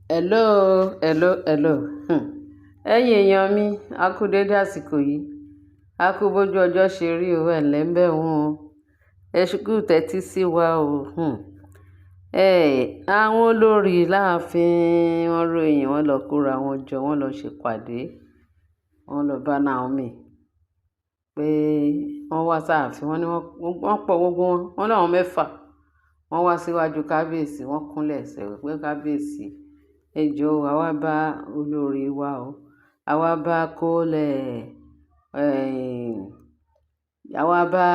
Hello. Ẹ̀yin èèyàn mi, a kú dédé àsìkò yìí. A kú bójú ọjọ́ ṣe rí o, ẹ̀lẹ́ ń bẹ̀ wọ́n o. Ẹ ṣùkú tẹ́tí sí wa o. Àwọn olórí láàfin wọn ròyìn, wọ́n lọ kóra wọn jọ, wọ́n lọ ṣèpàdé. Wọ́n lọ bá Naomi pé wọ́n wá sáàfin, wọ́n ní wọ́n pọ̀ gbogbo wọn. Wọ́n láwọn mẹ́fà. Wọ́n wá síwájú kábíyèsí, wọ́n kúnlẹ̀ ẹsẹ̀ pé kábíyèsí, ẹ jọ̀ọ́ àwa bá olórí wa o. Àwa bá kólẹ̀, àwa bá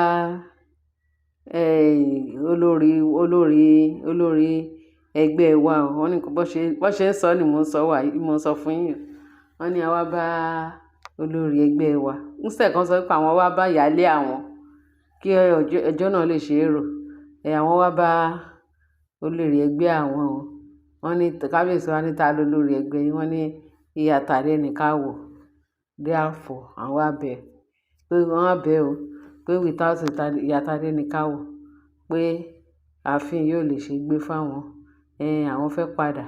olórí ẹgbẹ́ wa o. Wọ́n ní bó ṣe ń sọ ni mò ń sọ fún yín. Wọ́n ní àwa bá olórí ẹgbẹ́ wa. Ńṣẹ̀ kan sọ pé àwọn wá bá ìyálé àwọn kí ẹjọ́ náà lè ṣe é rò. Àwọn wá bá olórí ẹgbẹ́ àwọn o. Wọ́n ní kábíyèsí wa ní ta ló lórí ẹgbẹ́ yín. Wọ́n ní Ìyá Tádé ní ká wò. Therefore àwọn wá bẹ̀ pé wọ́n á bẹ̀ o pé without Ìyá Tádé ní ká wò pé ààfin yóò lè ṣe gbé fáwọn. Àwọn fẹ́ padà.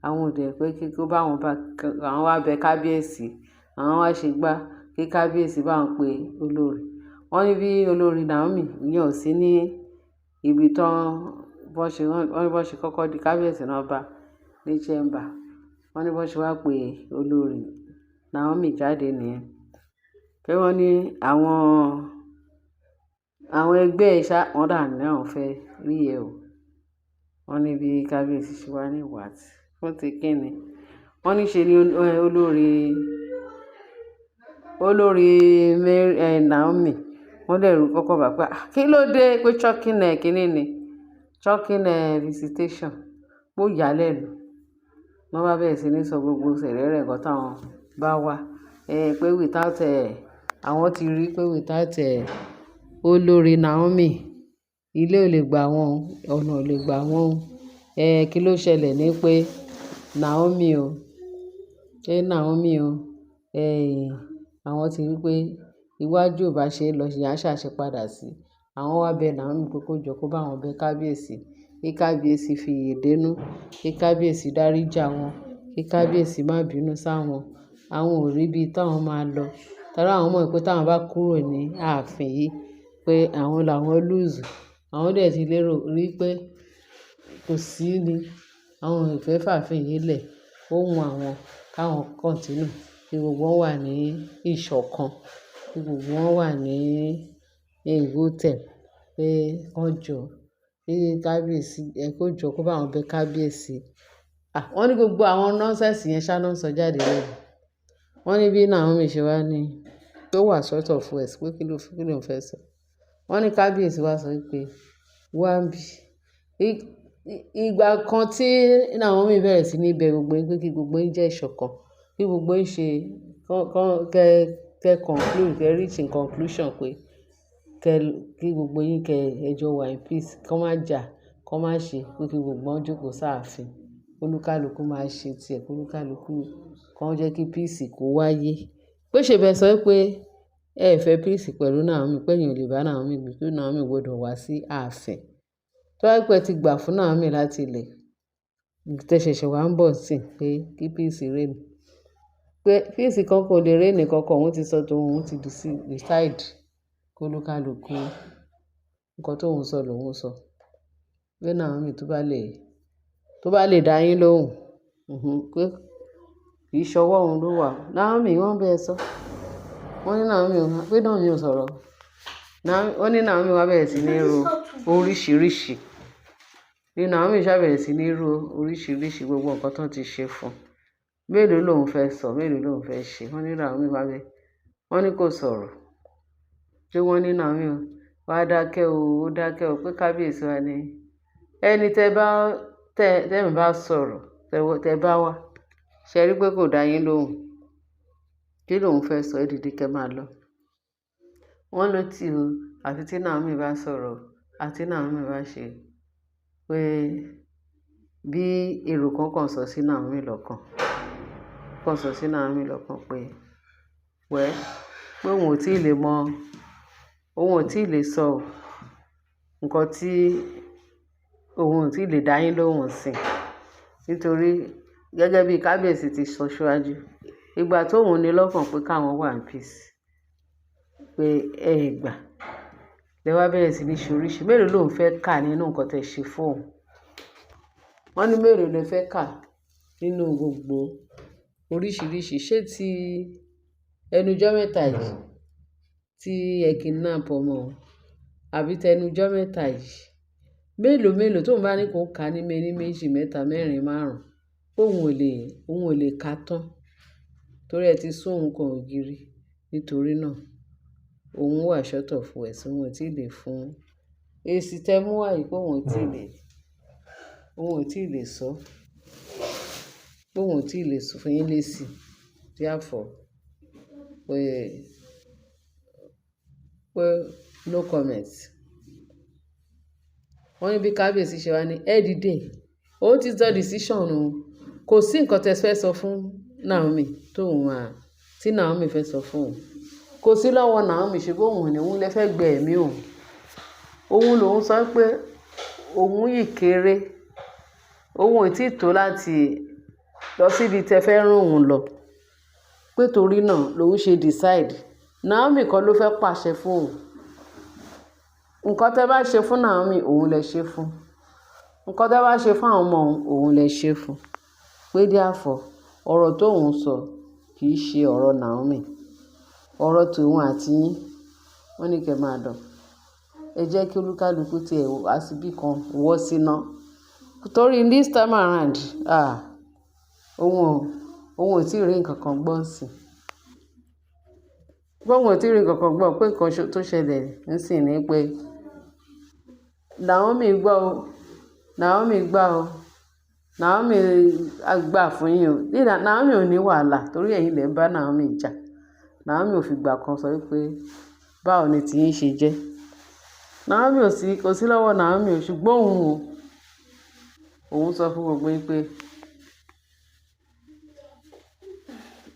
Àwọn ò dẹ̀ pé kí ó bá wọn bá àwọn wá bẹ̀ kábíyèsí. Àwọn wá ṣe gbá kí kábíyèsí bá wọn pe olórí. Wọ́n ní bí olórí Naomi yàn sí ní ibi tán wọ́n ní bó ṣe kọ́kọ́ di kábíyèsí náà bá ní chamber. Wọ́n ní bó ṣe wá pé olórí Naomi jáde nìyẹn. Pé wọ́n ní àwọn ẹgbẹ́ ṣá wọ́n dà ní àwọn fẹ́ rí ẹ o. Wọ́n ní bí kábíyèsí ṣe wá ní what fún ti kíni. Wọ́n ní ṣe ni olórí Naomi wọ́n dẹ̀ rú kọ́kọ́ bá pé kí ló dé pé shocking kíní ni shocking visitation pó yà lẹ́nu. Wọ́n bá bẹ̀rẹ̀ sí ní sọ gbogbo sẹ̀rẹ̀rẹ̀ nǹkan táwọn bá wá pé without àwọn ti rí pé without olórí Naomi ilé ò lè gbà wọ́n, ọ̀nà ò lè gbà wọ́n. Kí ló ṣẹlẹ̀ ní pé Naomi o àwọn ti rí pé iwájú ò bá ṣe lọ ìyá ṣàṣẹ padà sí. Àwọn wá bẹ̀ Naomi pé kó jọ kó bá wọn bẹ̀ kábíyèsí. Kí kábíyèsí fi ìyèdénú, kí kábíyèsí dáríjà wọn, kí kábíyèsí má bínú sáwọn. Àwọn ò rí ibi táwọn máa lọ. Torí àwọn mọ̀ pé táwọn bá kúrò ní ààfin yìí pé àwọn làwọn lose. Àwọn dẹ̀ ti lérò rí pé kò sí ni àwọn ò fẹ́ fààfin yìí lẹ̀. Ó wù àwọn káwọn continue kí gbogbo wọn wà ní ìṣọ̀kan, kí gbogbo wọn wà ní ìgbótẹ̀ pé wọ́n jọ kí kábíyèsí kó jọ kó bá wọn bẹ̀ kábíyèsí. Wọ́n ní gbogbo àwọn nonsense yẹn ṣá náà sọ jáde lẹ́nu. Wọ́n ní bí Naomi ṣe wá ní tó wà short of words pé kí ló fẹ́ sọ. Wọ́n ní kábíyèsí wá sọ pé wá ń bí. Ìgbà kan tí Naomi bẹ̀rẹ̀ sí ní bẹ̀ gbogbo yín pé kí gbogbo yín jẹ́ ìṣọ̀kan, kí gbogbo yín ṣe kẹ́ conclude, kẹ́ reach in conclusion pé kí gbogbo yín kẹ́ ẹjọ́ wà in peace, kọ́ má jà, kọ́ má ṣe pé kí gbogbo wọn jókòó sáàfin. Olúkálùkù máa ṣe tiẹ̀, olúkálùkù kan jẹ́ kí peace kó wáyé. Pé ṣe bẹ́ẹ̀ sọ pé ẹ fẹ́ peace pẹ̀lú Naomi pé ẹ̀yin ò lè bá Naomi gbé pé Naomi gbọdọ̀ wá sí ààfin. Tó bá pẹ́ ti gbà fún Naomi láti ilẹ̀, tẹ̀ṣẹ̀ṣẹ̀ wá ń bọ̀ sí pé kí peace reign. Pé peace kan kò lè reign kankan, òun ti sọ tó òun ti decide kó olúkálùkù nǹkan tó òun sọ lòun sọ. Pé Naomi tó bá lè dá yín lóhùn pé kì í ṣọwọ́ òun ló wà. Naomi wọ́n bẹ́ẹ̀ sọ. Wọ́n ní Naomi ò sọ̀rọ̀. Wọ́n ní Naomi wá bẹ̀rẹ̀ sí ní ro oríṣìíríṣìí. Ní Naomi ṣá bẹ̀rẹ̀ sí ní ro oríṣìíríṣìí gbogbo nǹkan tó ti ṣe fún. Mélòó lòun fẹ́ sọ, mélòó lòun fẹ́ ṣe. Wọ́n ní Naomi wá bẹ̀. Wọ́n ní kò sọ̀rọ̀. Pé wọ́n ní Naomi wá dákẹ́ o, ó dákẹ́ o pé kábíyèsí wa ní ẹni tẹ́ bá sọ̀rọ̀, tẹ́ bá wá. Ṣé rí pé kò dá yín lóhùn? Kí lòun fẹ́ sọ ẹ dìde kẹ́ máa lọ. Wọ́n ló tì o àti tí Naomi bá sọ̀rọ̀ àti Naomi bá ṣe pé bí èrò kan sọ sí Naomi lọ́kàn. Sọ sí Naomi lọ́kàn pé pé òun ò tí ì lè sọ nǹkan tí òun ò tí ì lè dá yín lóhùn sí. Nítorí gẹ́gẹ́ bí kábíyèsí ti sọ síwájú ìgbà tóun ní lọ́kàn pé káwọn wà ní peace pé ẹ gbà lẹ wá bẹ̀rẹ̀ sí ní ṣoríṣi mélòó lòun fẹ́ kà nínú nǹkan tẹ́ ṣe fóun wọ́n ní mélòó lẹ fẹ́ kà nínú gbogbo oríṣiríṣi ṣé ti ẹnujọ́ mẹ́ta yìí tí ẹ kidnap ọmọ àbí tẹnujọ́ mẹ́ta yìí mélòó tóun bá ní kó kà ní méjì mẹ́ta mẹ́rin márùn òun ò lè kà tán torí ẹ ti sún òun kan ògiri nítorí náà òun wà short of words òun ò tí ì lè fún èsì tẹ́ mú wá yìí pé òun ò tí ì lè sọ pé òun ò tí ì lè sọ fún yín lésì therefore pé no comment wọ́n ní bí kábíyèsí ṣe wá ní ẹ dìde òun ti sọ decision o kò sí nǹkan tẹ́ fẹ́ sọ fún Naomi tí Naomi fẹ́ sọ fún òun kò sí lọ́wọ́ Naomi ṣe bó òun ní òun lè fẹ́ gbẹ ẹ̀mí òun lòun sọ pé òun yìí kéré òun ò tí ì tó láti lọ síbi tẹ́ fẹ́ rán òun lọ pé torí náà lòun ṣe decide Naomi kan ló fẹ́ pàṣẹ fún òun nǹkan tẹ́ bá ṣe fún Naomi òun lè ṣe fún nǹkan tẹ́ bá ṣe fún àwọn ọmọ òun lè ṣe fún pé therefore ọ̀rọ̀ tóun sọ kì í ṣe ọ̀rọ̀ Naomi ọ̀rọ̀ tòun àti yín wọ́n ní kẹ́ máa dán ẹ jẹ́ kí olúkálùkù tiẹ̀ wá síbì kan wọ́ síná torí this time around òun ò tí ì rí nǹkan kan gbọ́ sí gbọ́n ò tí ì rí nǹkan kan gbọ́ pé nǹkan tó ṣẹlẹ̀ nísìn ni pé Naomi gbọ́ o Naomi gbà o Naomi gbà fún yín o Naomi ò ní wàhálà torí ẹ̀yin lè ń bá Naomi jà Naomi ò fìgbà kan sọ pé báwo ni tiyín ṣe jẹ́ Naomi kò sí lọ́wọ́ Naomi ò ṣùgbọ́n òun sọ fún gbogbo yín pé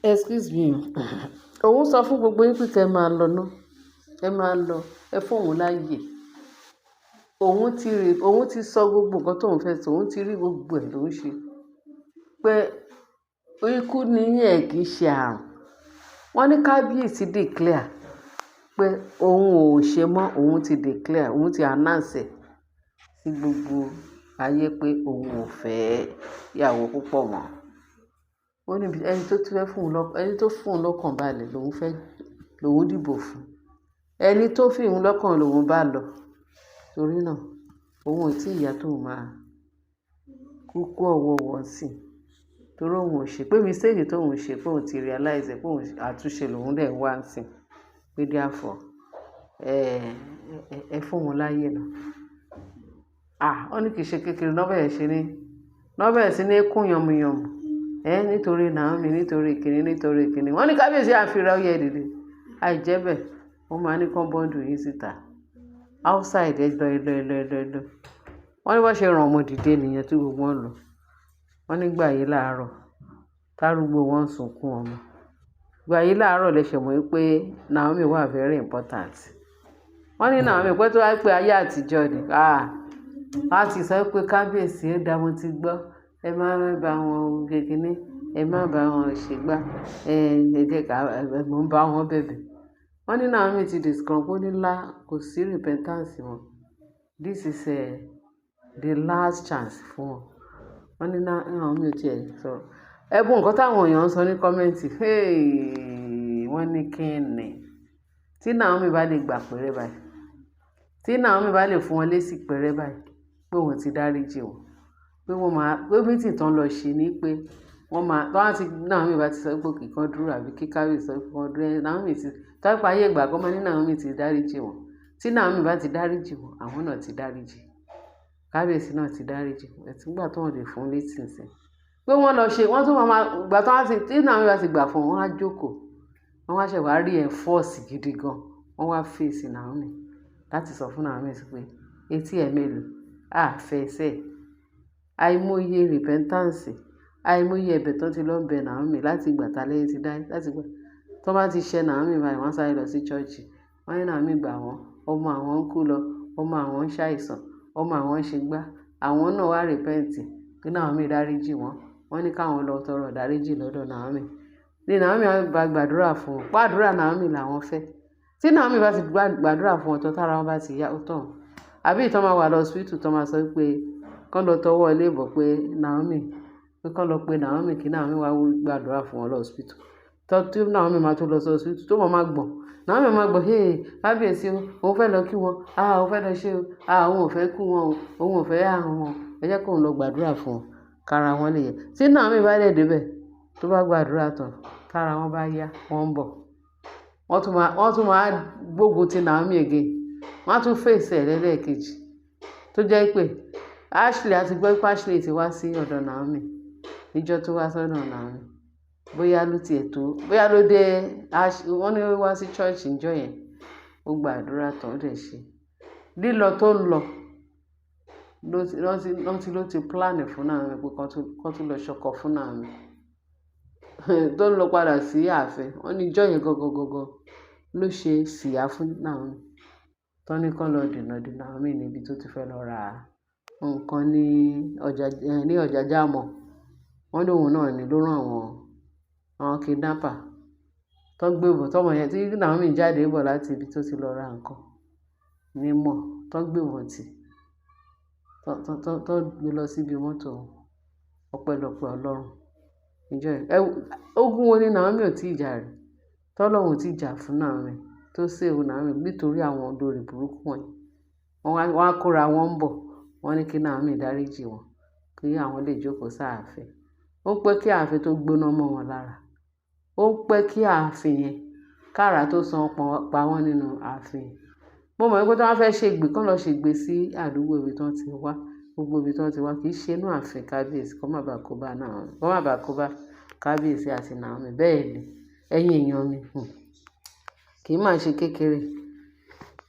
excuse me òun sọ fún gbogbo yín pé kẹ́ máa lọ ná ẹ máa lọ ẹ fún òun láàyè òun ti sọ gbogbo nǹkan tóun fẹ́ sọ òun ti rí gbogbo ẹ̀ ló ń ṣe pé ikú níyìn ẹ̀ kì í ṣe àrùn wọ́n ní kábíyèsí declare pé òun ò ṣe mọ́ òun ti declare òun ti announce sí gbogbo ayé pé òun ò fẹ́ ìyàwó púpọ̀ mọ́ ó ní ẹni tó fún un lọ́kàn balẹ̀ lòun dìbò fún ẹni tó fi òun lọ́kàn lòun bá lọ torí náà òun ò tí ìyá tóun máa kúkú ọ̀wọ̀ọ̀wọ̀ sí torí òun ò ṣe pé mistake tóun ṣe pé òun ti realize pé òun àtúnṣe lòun dẹ̀ wá sí pé therefore ẹ fún wọn láyè náà wọ́n ní kì í ṣe kékeré nọ́bẹ̀rẹ̀ sí ní kún yànmùyànmù nítorí Naomi nítorí kìnní wọ́n ní kábíyèsí àfihàn ọyẹ dìde àìjẹ́ bẹ́ẹ̀ wọ́n máa ní kán bọ́ǹdù yín síta outside ẹlọ wọ́n ní wọ́n ṣe ràn ọmọ dìde nìyẹn tí gbogbo wọn lọ wọ́n nígbà yìí láàárọ̀ tárúgbó wọn sunkún ọmọ gbà yìí láàárọ̀ lẹ́sẹ̀ mọ́ pé Naomi wà very important wọ́n ní Naomi pé tó wá pé ayé àtijọ́ ni a ti sọ pé kábíyèsí ẹ dá wọn ti gbọ́ ẹ má bá wọn kékeré ẹ má bá wọn ṣègbà ẹ jẹ́ ká mọ̀ ń bá wọn bẹ̀bẹ̀ wọ́n ní Naomi ti discount ó ní kò sí repentance wọn this is the last chance fún wọn wọ́n ní Naomi ò tiẹ̀ sọ ẹ̀bùn nǹkan táwọn èèyàn ń sọ ní kọ́mẹ́ǹtì wọ́n ní kíni tí Naomi bá lè gbà pẹ̀rẹ́ báyìí tí Naomi bá lè fún wọn lésì pẹ̀rẹ́ báyìí pé wọ́n ti dáríjì wọn pé wọ́n máa pé mítì tán lọ ṣe ni pé wọ́n máa tọ́wọ́n ti Naomi bá ti sọ pé kíkan dúró àbí kíkáwé sọ pé wọ́n dúró Naomi ti tọ́pọ̀ ayé ìgbà kan máa ní Naomi ti dáríjì wọn tí Naomi bá ti dáríjì wọn àwọn náà ti dáríjì kábíyèsí náà ti dáríjì ẹ̀túngbà tó wọ́n lè fún létí nsìn pé wọ́n lọ ṣe wọ́n tún máa gbà tó wá sí tí Naomi bá ti gbà fún wọn á jókòó wọ́n wá ṣẹ̀ wá rí ẹ̀fọ́ọ̀sì gidi gan wọ́n wá fèsì Naomi láti sọ fún Naomi pé etí ẹ̀ mélòó àfẹsẹ̀ àìmọye repentance àìmọye ẹ̀bẹ̀ tó ti lọ bẹ Naomi láti ìgbà tá lẹ́yìn ti dá láti gbà tó bá ti ṣe Naomi báyìí wọ́n sáré lọ sí chọ́ọ̀chì wọ́n ní Naomi gbà wọ́n ọmọ àwọn ń kú lọ ọmọ àwọn ń ṣàìsàn ọmọ àwọn ń ṣe gbá àwọn náà wá repent pé Naomi dáríjì wọ́n wọ́n ní káwọn lọ tọrọ ìdáríjì lọ́dọ̀ Naomi ní Naomi bá gbàdúrà fún wọn gbàdúrà Naomi làwọn fẹ́ tí Naomi bá ti gbàdúrà fún wọn tán tára wọn bá ti yá ó tàn àbí ìtàn máa wà lọ hospital tán máa sọ pé kán lọ tọwọ́ ilé ìbọ̀ pé Naomi pé kán lọ pe Naomi kí Naomi wá gbàdúrà fún wọn lọ hospital tí Naomi máa tó lọ sí hospital tó mọ̀ máa gbọ̀n Naomi máa gbọ̀n hey kábíyèsí o òun fẹ́ lọ kí wọn òun fẹ́ lọ ṣe o òun ò fẹ́ kú wọn o òun ò fẹ́ àrùn wọn ẹ jẹ́ kóun lọ gbàdúrà fún wọn kára wọn lè yẹ tí Naomi bá dẹ̀ débẹ̀ tó bá gbàdúrà tán kára wọn bá yá wọn ń bọ̀ wọ́n tún máa gbógun ti Naomi again wọ́n á tún fèsì ẹ̀ lẹ́lẹ́ẹ̀kejì tó jẹ́ pé Ashley àti gbọ́ pé Ashley ti wá sí ọ̀dọ̀ Naomi níjọ́ tó wá sọ́dọ̀ Naomi bóyá ló dé wọ́n ní wá sí church níjọ́ yẹn ó gbàdúrà tán ó dẹ̀ ṣe lílọ tó ń lọ ló ti plan fún Naomi pé kán tún lọ ṣọkọ fún Naomi tó ń lọ padà sí ààfin wọ́n ní ìjọ́ yẹn gangan ló ṣe síyá fún Naomi tó ní kán lọ dènà de Naomi níbi tó ti fẹ́ lọ ra nǹkan ní ọjà Jámọ̀ wọ́n ní òun náà ni ló rán àwọn kidnapper tó ń gbé bọ̀ tọmọ yẹn tí Naomi jáde bọ̀ láti ibi tó ti lọ ra nǹkan ní mọ̀ tó ń gbé wọn tì tó gbé lọ síbi mọ́tò ọpẹ́lọpẹ́ Ọlọ́run ìjọ ogun wo ni Naomi ò tí ì jà rẹ̀ tọ́lọ́run ò tí ì jà fún Naomi tó sèwò Naomi nítorí àwọn olórí burúkú wọ̀nyí wọ́n á kóra wọn ń bọ̀ wọ́n ní kí Naomi dáríjì wọn kí àwọn lè jókòó sáàfin ó pẹ́ kí ààfin tó gbóná mọ́ wọn lára ó pẹ́ kí ààfin yẹn káàrà tó san pa wọ́n nínú ààfin mo mọ̀ pé tí wọ́n fẹ́ ṣègbè kán lọ ṣègbè sí àdúgbò ibi tí wọ́n ti wá gbogbo ibi tí wọ́n ti wá kì í ṣe inú ààfin kábíyèsí kó má bàa kó bá kábíyèsí àti Naomi bẹ́ẹ̀ ni ẹ̀yin èèyàn mi kì í máa ṣe kékeré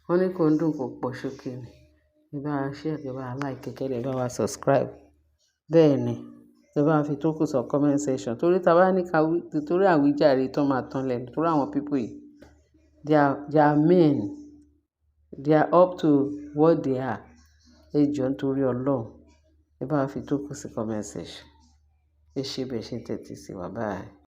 wọ́n ní kó ń dùn kó pọ̀ ṣókè ni ẹ bá wa share ẹ bá wa like kékeré ẹ bá wa subscribe bẹ́ẹ̀ ni ẹ bá fi tó kù sọ comment section torí ta bá ní torí àwíjàre tó máa tán lẹ́nu torí àwọn people yìí they are men they are up to what they are ẹ jọ̀ọ́ nítorí Ọlọ́run ẹ bá fi tó kù sí comment section ẹ ṣe bẹ́ẹ̀ ṣe tẹ́tí sí wa báyìí.